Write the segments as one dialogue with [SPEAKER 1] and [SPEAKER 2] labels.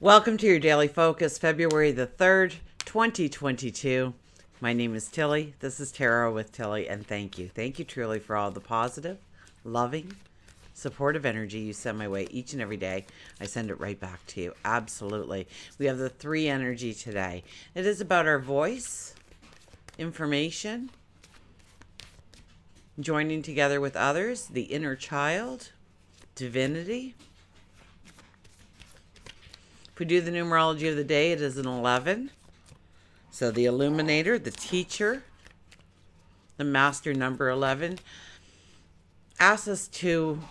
[SPEAKER 1] Welcome to your daily focus, February the 3rd, 2022. My name is Tilly. This is Tarot with Tilly, and thank you. Thank you truly for all the positive, loving, supportive energy you send my way each and every day. I send it right back to you. Absolutely. We have the 3 energy today. It is about our voice, information, joining together with others, the inner child, divinity. If we do the numerology of the day, it is an 11. So the illuminator, the teacher, the master number 11, asks us to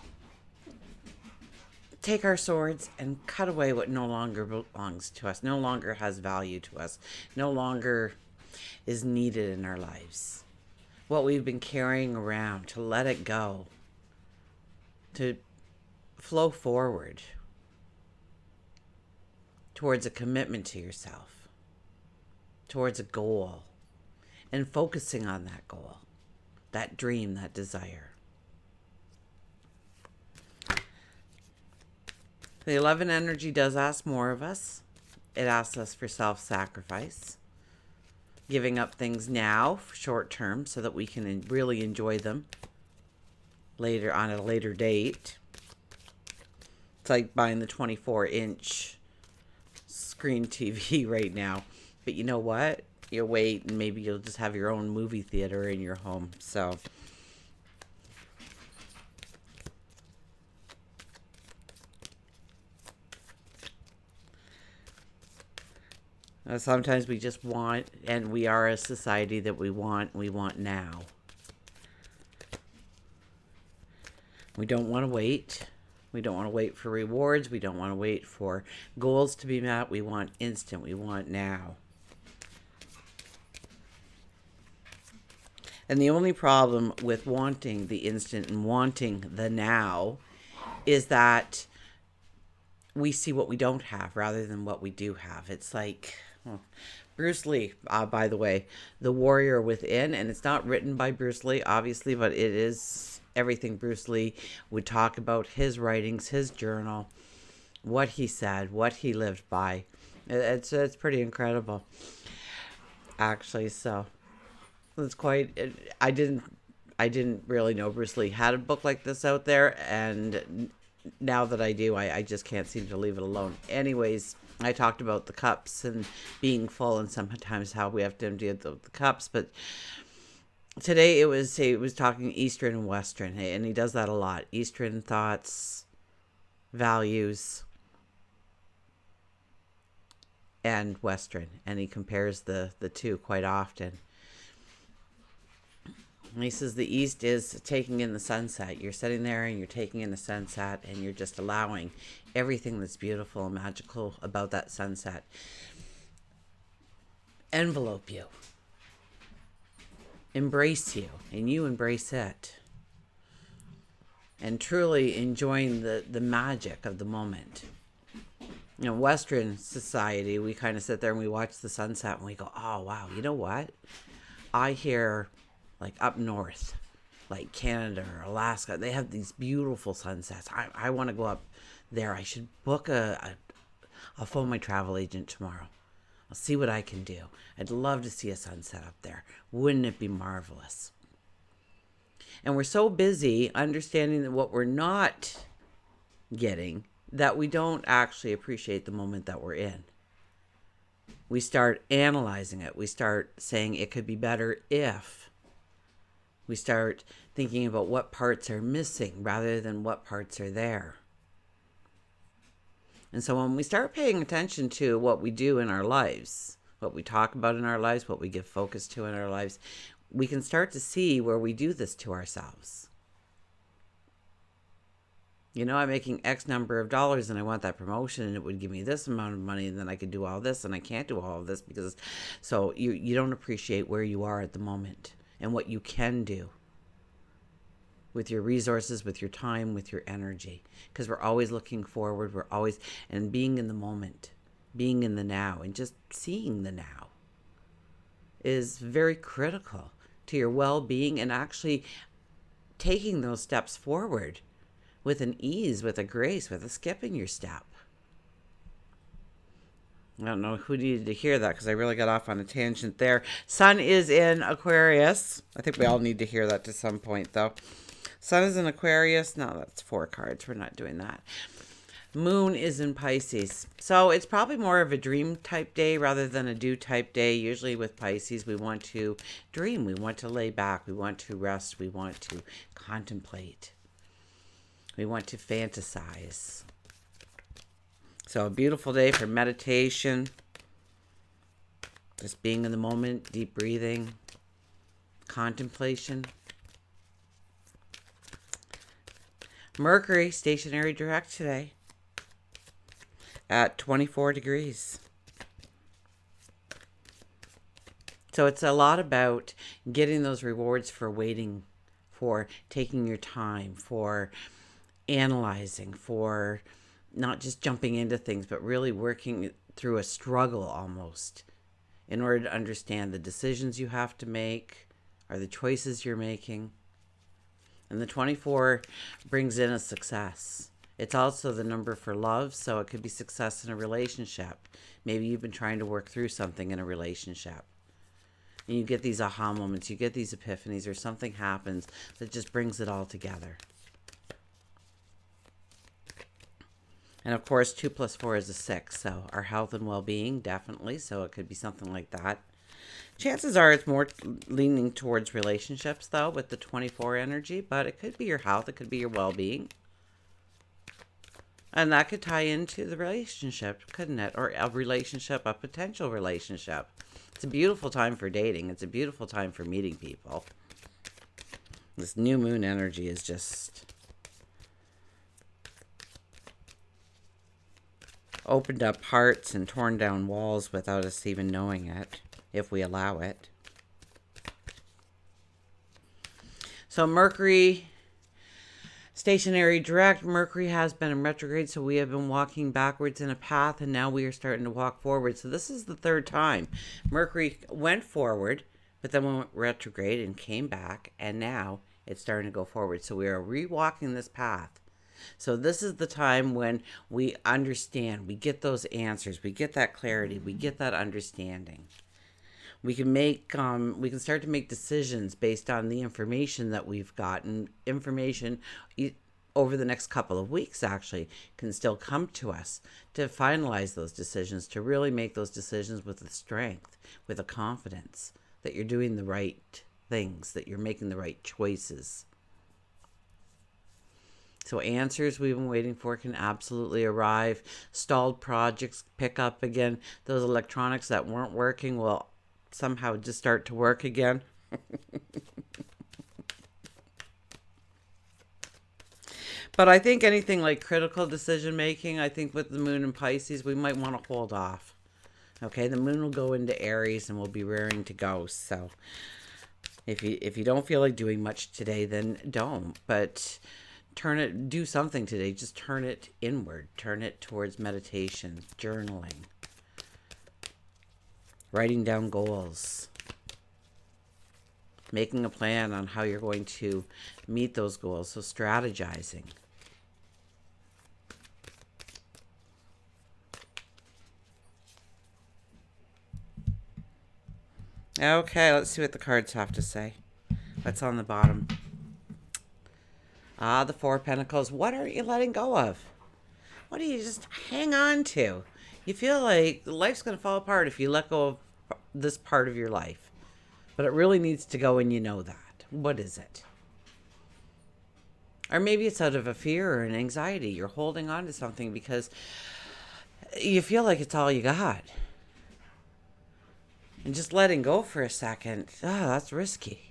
[SPEAKER 1] take our swords and cut away what no longer belongs to us, no longer has value to us, no longer is needed in our lives. What we've been carrying around, to let it go, to flow forward towards a commitment to yourself, towards a goal, and focusing on that goal, that dream, that desire. The 11 energy does ask more of us. It asks us for self-sacrifice, giving up things now for short term so that we can really enjoy them later on at a later date. It's like buying the 24-inch screen TV right now. But you know what? You'll wait and maybe you'll just have your own movie theater in your home. So sometimes we just want, and we are a society that we want now. We don't want to wait. We don't want to wait for rewards. We don't want to wait for goals to be met. We want instant. We want now. And the only problem with wanting the instant and wanting the now is that we see what we don't have rather than what we do have. It's like Bruce Lee, by the way, The Warrior Within, and it's not written by Bruce Lee, obviously, but it is everything Bruce Lee would talk about, his writings, his journal, what he said, what he lived by. It's pretty incredible, actually. So it's quite. I didn't really know Bruce Lee had a book like this out there, and now that I do, I just can't seem to leave it alone. Anyways, I talked about the cups and being full, and sometimes how we have to empty the cups, but today it was talking Eastern and Western, and he does that a lot. Eastern thoughts, values, and Western, and he compares the two quite often. And he says the East is taking in the sunset. You're sitting there and you're taking in the sunset, and you're just allowing everything that's beautiful and magical about that sunset envelope you, embrace you, and you embrace it, and truly enjoying the magic of the moment. You know, Western society, we kind of sit there and we watch the sunset and we go, oh wow, you know what, I hear like up north, like Canada or Alaska, they have these beautiful sunsets. I want to go up there. I should book I'll phone my travel agent tomorrow. I'll see what I can do. I'd love to see a sunset up there. Wouldn't it be marvelous? And we're so busy understanding that what we're not getting that we don't actually appreciate the moment that we're in. We start analyzing it. We start saying it could be better if. We start thinking about what parts are missing rather than what parts are there. And so when we start paying attention to what we do in our lives, what we talk about in our lives, what we give focus to in our lives, we can start to see where we do this to ourselves. You know, I'm making X number of dollars and I want that promotion and it would give me this amount of money and then I could do all this, and I can't do all of this because, so you don't appreciate where you are at the moment and what you can do with your resources, with your time, with your energy. Because we're always looking forward, we're always, and being in the moment, being in the now, and just seeing the now is very critical to your well-being and actually taking those steps forward with an ease, with a grace, with a skip in your step. I don't know who needed to hear that because I really got off on a tangent there. Sun is in Aquarius. I think we all need to hear that to some point, though. Sun is in Aquarius. No, that's 4 cards. We're not doing that. Moon is in Pisces. So it's probably more of a dream type day rather than a do type day. Usually with Pisces, we want to dream. We want to lay back. We want to rest. We want to contemplate. We want to fantasize. So a beautiful day for meditation. Just being in the moment, deep breathing, contemplation. Mercury, stationary direct today at 24 degrees. So it's a lot about getting those rewards for waiting, for taking your time, for analyzing, for not just jumping into things, but really working through a struggle almost in order to understand the decisions you have to make or the choices you're making. And the 24 brings in a success. It's also the number for love, so it could be success in a relationship. Maybe you've been trying to work through something in a relationship. And you get these aha moments, you get these epiphanies, or something happens that just brings it all together. And of course, 2 plus 4 is a 6, so our health and well-being, definitely, so it could be something like that. Chances are it's more leaning towards relationships, though, with the 24 energy, but it could be your health, it could be your well-being. And that could tie into the relationship, couldn't it? Or a relationship, a potential relationship. It's a beautiful time for dating. It's a beautiful time for meeting people. This new moon energy is just opened up hearts and torn down walls without us even knowing it, if we allow it. So Mercury, stationary direct. Mercury has been in retrograde, so we have been walking backwards in a path, and now we are starting to walk forward. So this is the 3rd time. Mercury went forward, but then went retrograde and came back, and now it's starting to go forward. So we are re-walking this path. So this is the time when we understand, we get those answers, we get that clarity, we get that understanding. We can start to make decisions based on the information that we've gotten. Information over the next couple of weeks actually can still come to us to finalize those decisions, to really make those decisions with the strength, with the confidence that you're doing the right things, that you're making the right choices. So answers we've been waiting for can absolutely arrive. Stalled projects pick up again. Those electronics that weren't working will somehow just start to work again. But I think anything like critical decision making, I think with the moon in Pisces, we might want to hold off. Okay, the moon will go into Aries and will be rearing to go. So if you don't feel like doing much today, then don't. But do something today. Just turn it inward. Turn it towards meditation, journaling, writing down goals, making a plan on how you're going to meet those goals. So strategizing. Okay, let's see what the cards have to say. What's on the bottom? The 4 of Pentacles. What are you letting go of? What do you just hang on to? You feel like life's going to fall apart if you let go of this part of your life. But it really needs to go, and you know that. What is it? Or maybe it's out of a fear or an anxiety. You're holding on to something because you feel like it's all you got. And just letting go for a second, that's risky.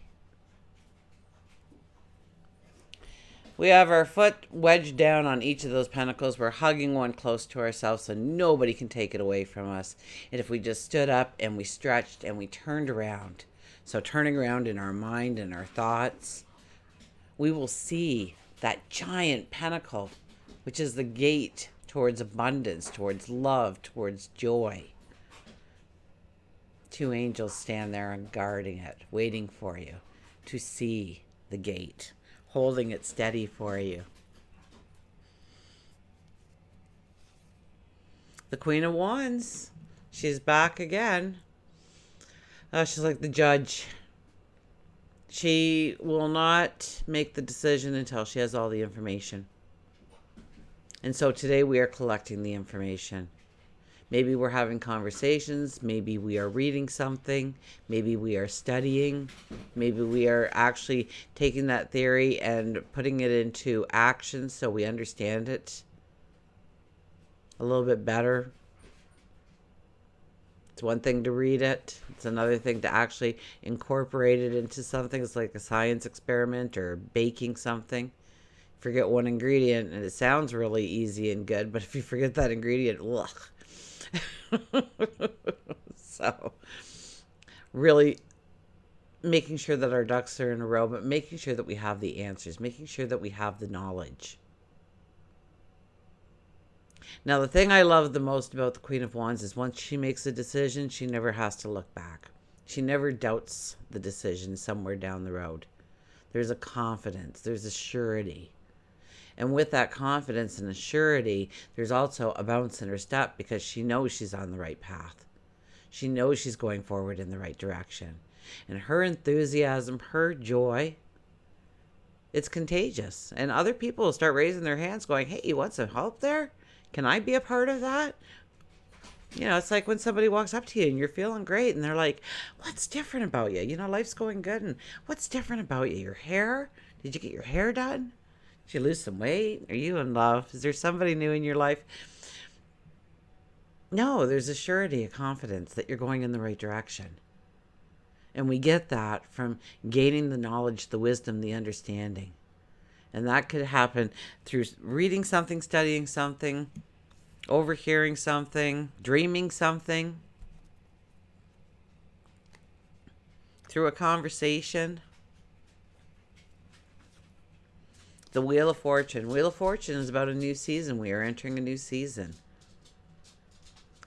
[SPEAKER 1] We have our foot wedged down on each of those pentacles. We're hugging one close to ourselves so nobody can take it away from us. And if we just stood up and we stretched and we turned around, so turning around in our mind and our thoughts, we will see that giant pentacle, which is the gate towards abundance, towards love, towards joy. 2 angels stand there and guarding it, waiting for you to see the gate, holding it steady for you. The Queen of Wands. She's back again. She's like the judge. She will not make the decision until she has all the information. And so today we are collecting the information. Maybe we're having conversations. Maybe we are reading something. Maybe we are studying. Maybe we are actually taking that theory and putting it into action so we understand it a little bit better. It's one thing to read it. It's another thing to actually incorporate it into something. It's like a science experiment or baking something. Forget one ingredient and it sounds really easy and good, but if you forget that ingredient, ugh. So really making sure that our ducks are in a row, but making sure that we have the answers, making sure that we have the knowledge. Now, the thing I love the most about the Queen of Wands is once she makes a decision, she never has to look back. She never doubts the decision somewhere down the road. There's a confidence, there's a surety. And with that confidence and a surety, there's also a bounce in her step because she knows she's on the right path. She knows she's going forward in the right direction. And her enthusiasm, her joy, it's contagious. And other people will start raising their hands going, hey, you want some help there? Can I be a part of that? You know, it's like when somebody walks up to you and you're feeling great and they're like, what's different about you? You know, life's going good. And what's different about you? Your hair? Did you get your hair done? Did you lose some weight? Are you in love? Is there somebody new in your life? No, there's a surety, a confidence that you're going in the right direction. And we get that from gaining the knowledge, the wisdom, the understanding. And that could happen through reading something, studying something, overhearing something, dreaming something, through a conversation. The Wheel of Fortune. Wheel of Fortune is about a new season. We are entering a new season.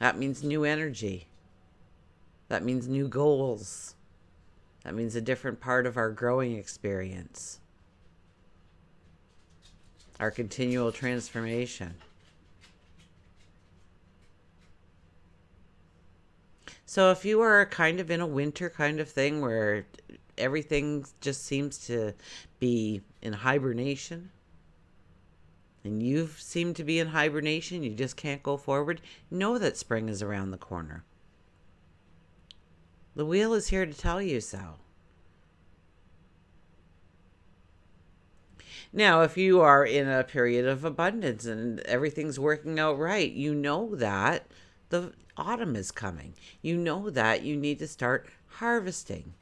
[SPEAKER 1] That means new energy. That means new goals. That means a different part of our growing experience. Our continual transformation. So if you are kind of in a winter kind of thing where everything just seems to be in hibernation, and you seem to be in hibernation, you just can't go forward, know that spring is around the corner. The wheel is here to tell you so. Now, if you are in a period of abundance and everything's working out right, you know that the autumn is coming. You know that you need to start harvesting.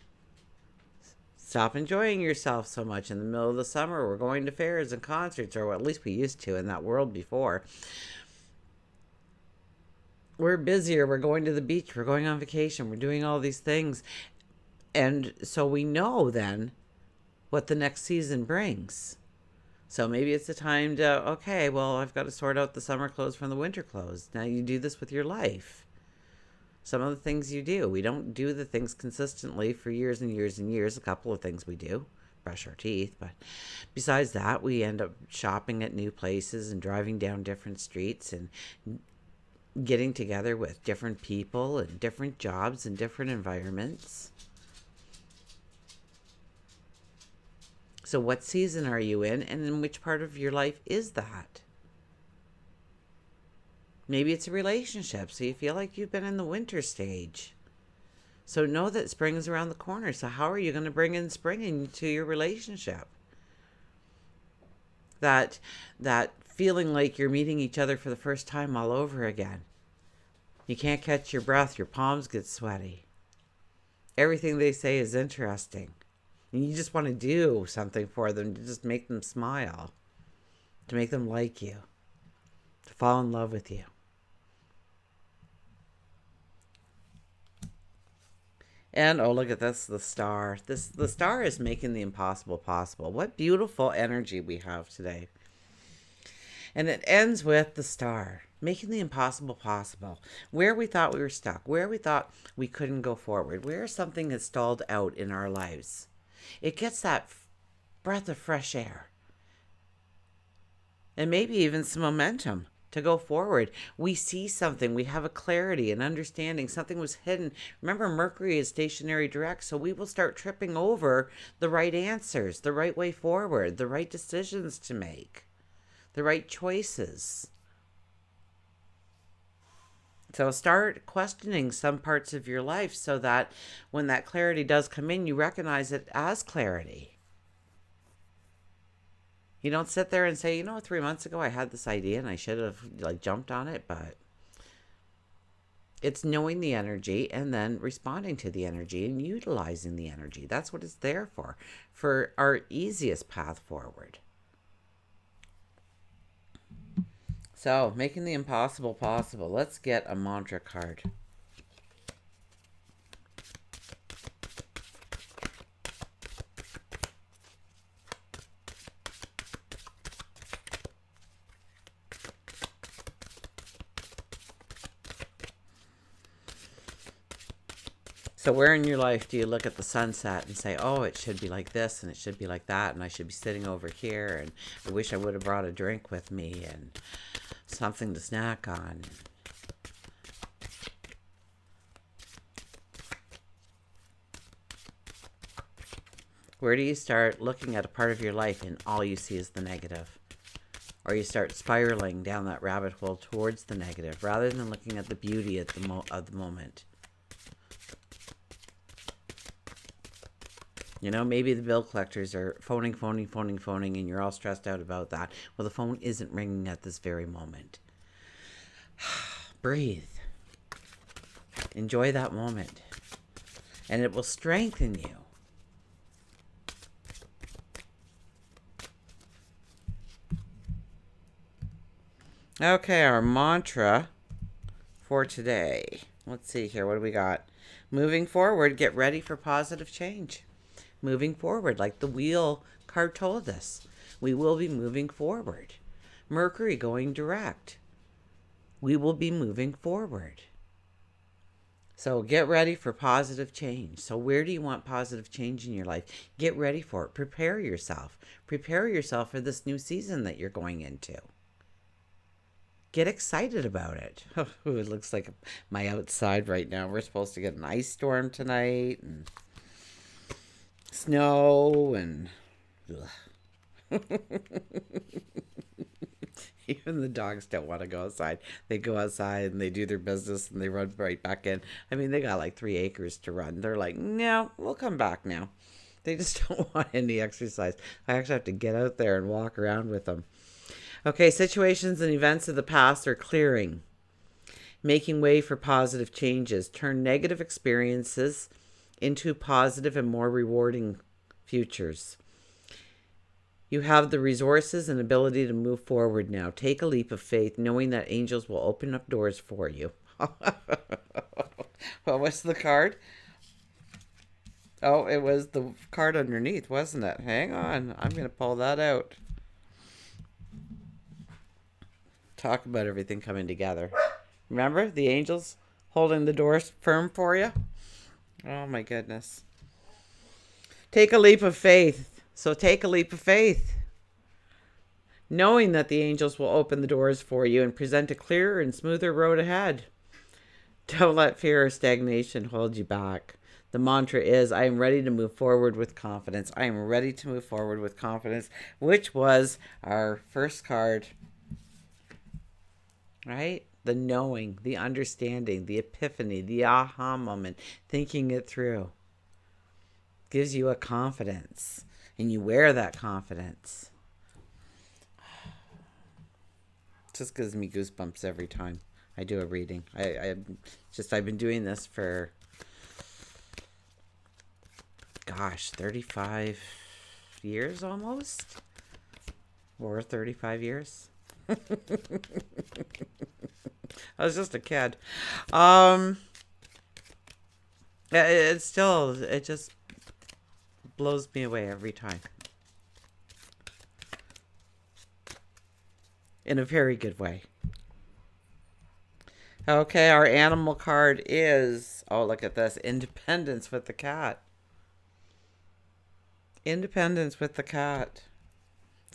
[SPEAKER 1] Stop enjoying yourself so much in the middle of the summer. We're going to fairs and concerts, or at least we used to in that world before. We're busier. We're going to the beach. We're going on vacation. We're doing all these things. And so we know then what the next season brings. So maybe it's the time to, okay, well, I've got to sort out the summer clothes from the winter clothes. Now you do this with your life. Some of the things you do. We don't do the things consistently for years and years and years. A couple of things we do. Brush our teeth. But besides that, we end up shopping at new places and driving down different streets and getting together with different people and different jobs and different environments. So what season are you in, and in which part of your life is that? Maybe it's a relationship, so you feel like you've been in the winter stage. So know that spring is around the corner. So how are you going to bring in spring into your relationship? That feeling like you're meeting each other for the first time all over again. You can't catch your breath. Your palms get sweaty. Everything they say is interesting. And you just want to do something for them to just make them smile, to make them like you, to fall in love with you. And oh, look at this, the star. The star is making the impossible possible. What beautiful energy we have today. And it ends with the star, making the impossible possible. Where we thought we were stuck, where we thought we couldn't go forward, where something has stalled out in our lives. It gets that breath of fresh air. And maybe even some momentum to go forward. We see something, we have a clarity, an understanding. Something was hidden. Remember, Mercury is stationary direct, so we will start tripping over the right answers, the right way forward, the right decisions to make, the right choices. So start questioning some parts of your life so that when that clarity does come in, you recognize it as clarity. You don't sit there and say, 3 months ago I had this idea and I should have jumped on it, but it's knowing the energy and then responding to the energy and utilizing the energy. That's what it's there for our easiest path forward. So, making the impossible possible. Let's get a mantra card. So where in your life do you look at the sunset and say, oh, it should be like this and it should be like that and I should be sitting over here and I wish I would have brought a drink with me and something to snack on? Where do you start looking at a part of your life and all you see is the negative? Or you start spiraling down that rabbit hole towards the negative rather than looking at the beauty of the moment? Maybe the bill collectors are phoning, and you're all stressed out about that. Well, the phone isn't ringing at this very moment. Breathe. Enjoy that moment. And it will strengthen you. Okay, our mantra for today. Let's see here. What do we got? Moving forward, get ready for positive change. Moving forward, like the wheel card told us. We will be moving forward. Mercury going direct. We will be moving forward. So get ready for positive change. So where do you want positive change in your life? Get ready for it. Prepare yourself. Prepare yourself for this new season that you're going into. Get excited about it. Oh, it looks like my outside right now. We're supposed to get an ice storm tonight and snow and even the dogs don't want to go outside. They go outside and they do their business and they run right back in. I mean, they got like 3 acres to run. They're like, no, we'll come back now. They just don't want any exercise. I actually have to get out there and walk around with them. Okay, situations and events of the past are clearing, making way for positive changes. Turn negative experiences into positive and more rewarding futures. You have the resources and ability to move forward now. Take a leap of faith, knowing that angels will open up doors for you. Well, what's the card? Oh, it was the card underneath, wasn't it? Hang on. I'm going to pull that out. Talk about everything coming together. Remember the angels holding the doors firm for you? Oh, my goodness. Take a leap of faith. So take a leap of faith, knowing that the angels will open the doors for you and present a clearer and smoother road ahead. Don't let fear or stagnation hold you back. The mantra is, I am ready to move forward with confidence. I am ready to move forward with confidence, which was our first card, right? The knowing, the understanding, the epiphany, the aha moment, thinking it through. Gives you a confidence, and you wear that confidence. Just gives me goosebumps every time I do a reading. I've been doing this for 35 years almost, or 35 years. I was just a kid. It just blows me away every time. In a very good way. Okay, our animal card is, oh, look at this, independence with the cat. Independence with the cat.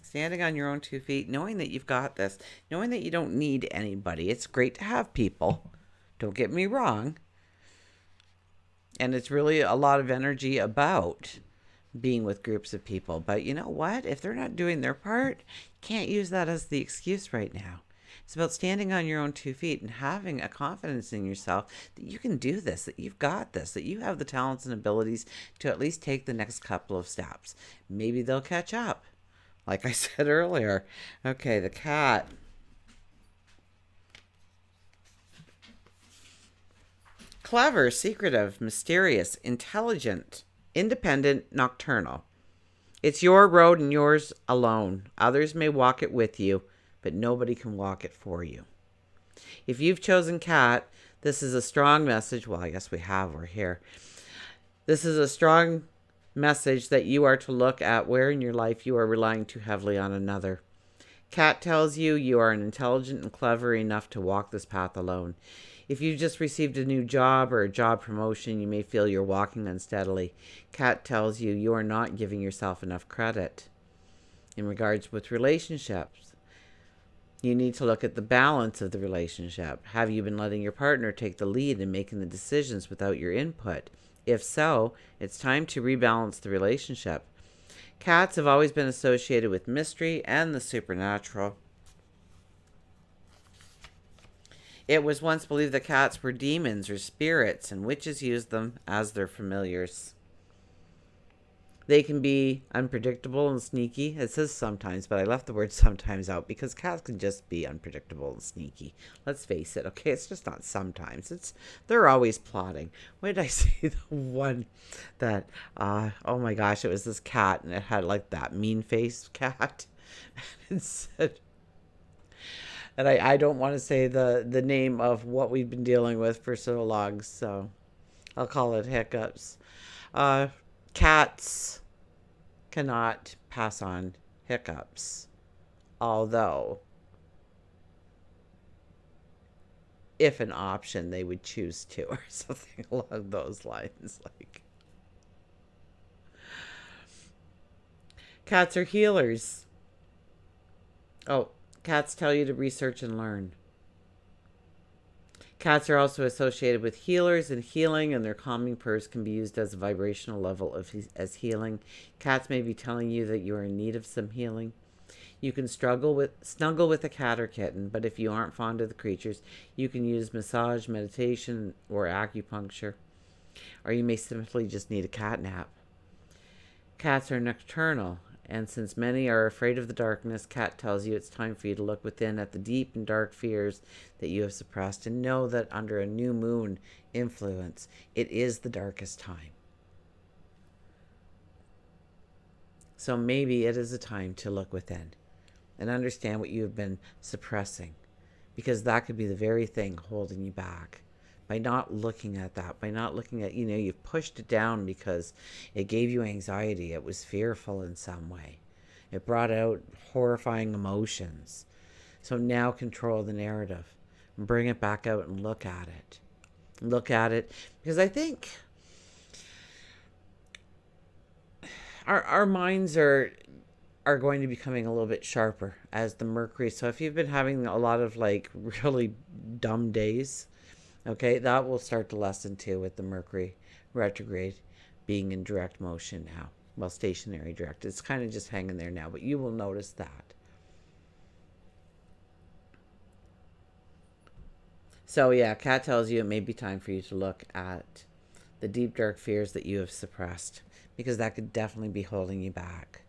[SPEAKER 1] Standing on your own 2 feet, knowing that you've got this, knowing that you don't need anybody. It's great to have people. Don't get me wrong. And it's really a lot of energy about being with groups of people. But you know what? If they're not doing their part, you can't use that as the excuse right now. It's about standing on your own 2 feet and having a confidence in yourself that you can do this, that you've got this, that you have the talents and abilities to at least take the next couple of steps. Maybe they'll catch up. Like I said earlier. Okay, the cat. Clever, secretive, mysterious, intelligent, independent, nocturnal. It's your road and yours alone. Others may walk it with you, but nobody can walk it for you. If you've chosen cat, this is a strong message. Well, I guess we're here. This is a strong message that you are to look at where in your life you are relying too heavily on another. Cat tells you you are intelligent and clever enough to walk this path alone. If you've just received a new job or a job promotion, you may feel you're walking unsteadily. Cat tells you you are not giving yourself enough credit. In regards with relationships, you need to look at the balance of the relationship. Have you been letting your partner take the lead in making the decisions without your input? If so, it's time to rebalance the relationship. Cats have always been associated with mystery and the supernatural. It was once believed that cats were demons or spirits, and witches used them as their familiars. They can be unpredictable and sneaky. It says sometimes, but I left the word sometimes out because cats can just be unpredictable and sneaky. Let's face it, okay? It's just not sometimes. They're always plotting. When did I see the one that, oh my gosh, it was this cat, and it had like that mean-faced cat. It said, and I don't want to say the name of what we've been dealing with for so long, so I'll call it hiccups. Cats cannot pass on hiccups, although if an option they would choose to, or something along those lines. Like, cats are healers. Oh, cats tell you to research and learn. Cats are also associated with healers and healing, and their calming purrs can be used as a vibrational level as healing. Cats may be telling you that you are in need of some healing. You can snuggle with a cat or kitten, but if you aren't fond of the creatures, you can use massage, meditation, or acupuncture. Or you may simply just need a cat nap. Cats are nocturnal, and since many are afraid of the darkness, Cat tells you it's time for you to look within at the deep and dark fears that you have suppressed, and know that under a new moon influence, it is the darkest time. So maybe it is a time to look within and understand what you have been suppressing, because that could be the very thing holding you back. By not looking at that, by not looking at, you've pushed it down because it gave you anxiety. It was fearful in some way. It brought out horrifying emotions. So now control the narrative and bring it back out and look at it. Look at it, because I think our minds are going to be becoming a little bit sharper as the Mercury. So if you've been having a lot of like really dumb days, okay, that will start to lessen too with the Mercury retrograde being in direct motion now. Well, stationary direct. It's kind of just hanging there now, but you will notice that. So yeah, Cat tells you it may be time for you to look at the deep dark fears that you have suppressed, because that could definitely be holding you back.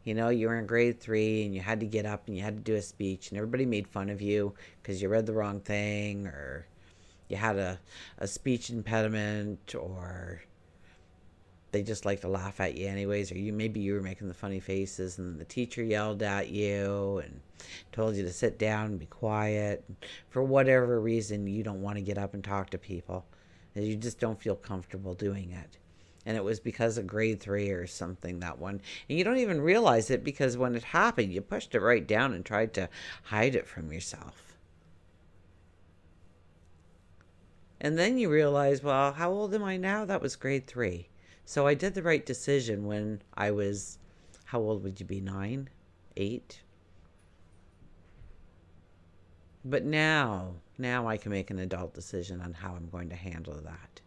[SPEAKER 1] You were in grade 3 and you had to get up and you had to do a speech, and everybody made fun of you because you read the wrong thing, or you had a speech impediment, or they just like to laugh at you anyways, or maybe you were making the funny faces and the teacher yelled at you and told you to sit down and be quiet. For whatever reason, you don't want to get up and talk to people, and you just don't feel comfortable doing it. And it was because of grade 3 or something, that one. And you don't even realize it, because when it happened, you pushed it right down and tried to hide it from yourself. And then you realize, well, how old am I now? That was grade 3. So I did the right decision when I was, how old would you be, 9? 8. But now I can make an adult decision on how I'm going to handle that.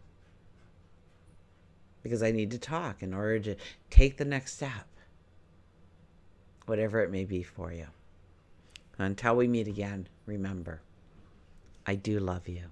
[SPEAKER 1] Because I need to talk in order to take the next step, whatever it may be for you. Until we meet again, remember, I do love you.